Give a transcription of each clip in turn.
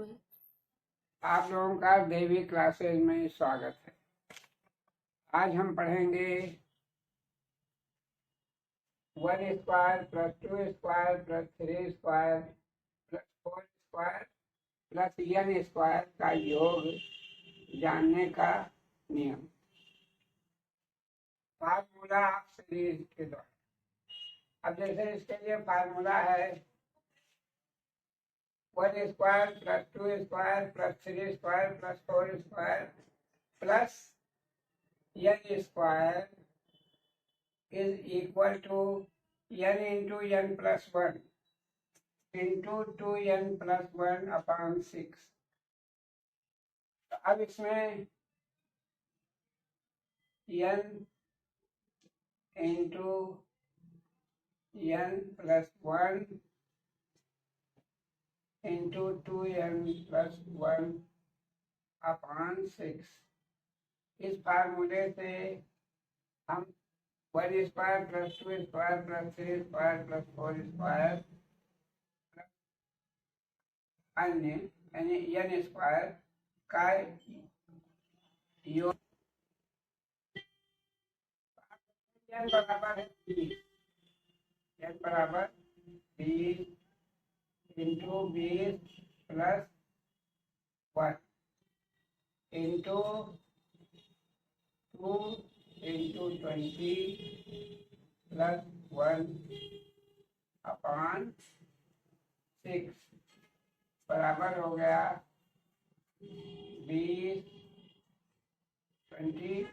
आप लोगों का देवी क्लासेज में स्वागत है। आज हम पढ़ेंगे 1 square plus 2 square plus 3 square plus 4 square plus n square का योग जानने का नियम। फार्मूला सीरीज के द्वारा। अब जैसे इसके लिए फार्मूला है 1 square plus 2 square plus 3 square plus 4 square plus n square is equal to n into n plus 1 into 2n plus 1 upon 6। तो अब इसमें n into n plus 1 into 2n plus 1 upon 6, इस फार्मूले से हम 1 square plus 2 square plus 3 square plus 4 square अन्य यानी n square का योग n बराबर है 20, n बराबर 20 into 20 plus 1 into 2 into 20 plus 1 upon 6 बराबर हो गया 20 20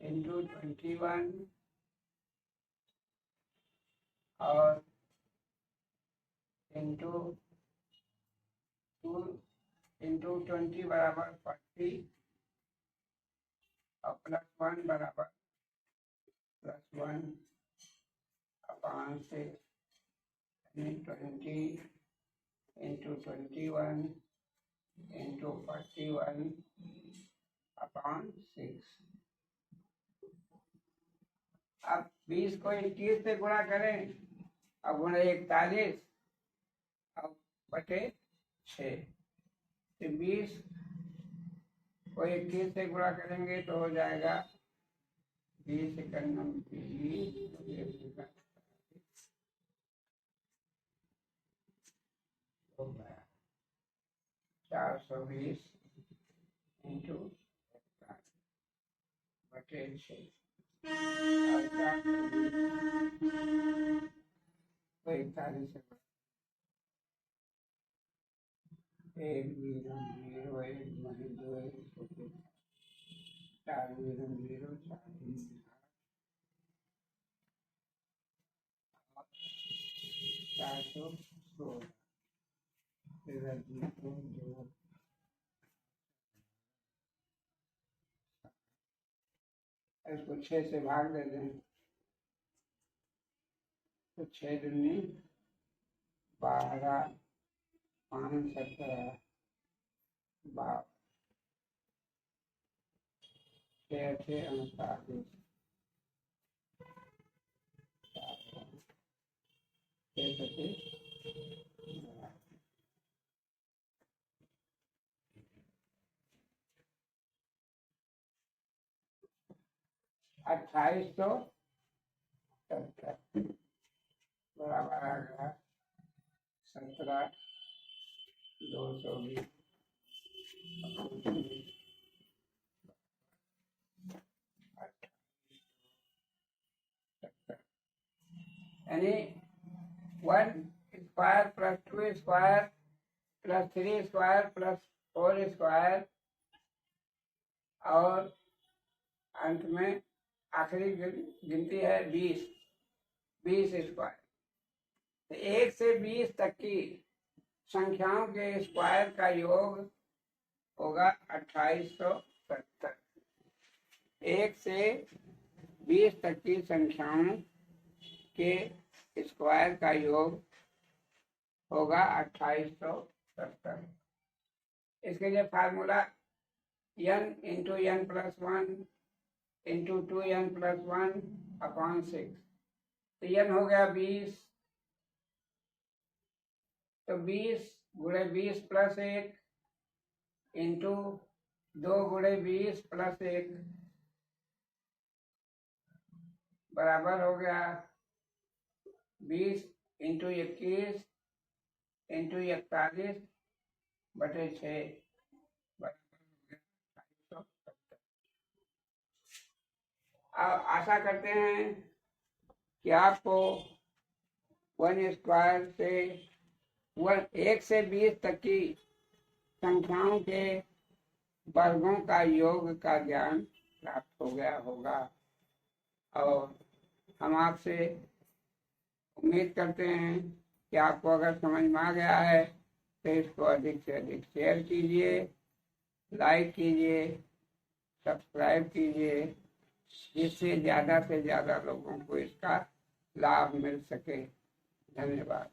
इंटू 21 और इंटू 2 इंटू 20 बराबर 40 और प्लस 1 बराबर प्लस 1 अपॉन 6 यानी 20 इंटू 21 इंटू 41 अपॉन 6। अब 20 को 21 से गुणा करें और गुणा 41 और बटे 6। 20 को 21 से गुणा करेंगे तो हो जाएगा 20 एकम 420 इंटू बटे 6 तो 41 से 1 0 0 1 2 4 0 0 416 इसको 6 से भाग दे दें तो 6 दूनी 12 5 17 12 6 39 2870 बराबर आ गया 17 220 यानी 1 square plus 2 square plus 3 square plus 4 square और अंत में आखिरी गिनती है 20 स्क्वायर। 1 से 20 तक की संख्याओं के स्क्वायर का योग होगा 2870। 1 से 20 तक की संख्याओं के स्क्वायर का योग होगा 2870। इसके लिए formula n into n plus 1 into 2n plus 1 upon 6। तो n हो गया 20, तो 20 गुणे 20 प्लस 1 इंटू 2 गुणे 20 प्लस 1 बराबर हो गया 20 इंटू 21 इंटू 41 बटे 6 आशा करते हैं कि आपको 1 स्क्वायर से 1 से 20 तक की संख्याओं के वर्गों का योग का ज्ञान प्राप्त हो गया होगा और हम आपसे उम्मीद करते हैं कि आपको अगर समझ में आ गया है तो इसको अधिक से अधिक शेयर कीजिए, लाइक कीजिए, सब्सक्राइब कीजिए, जिससे ज़्यादा से ज़्यादा लोगों को इसका लाभ मिल सके। धन्यवाद।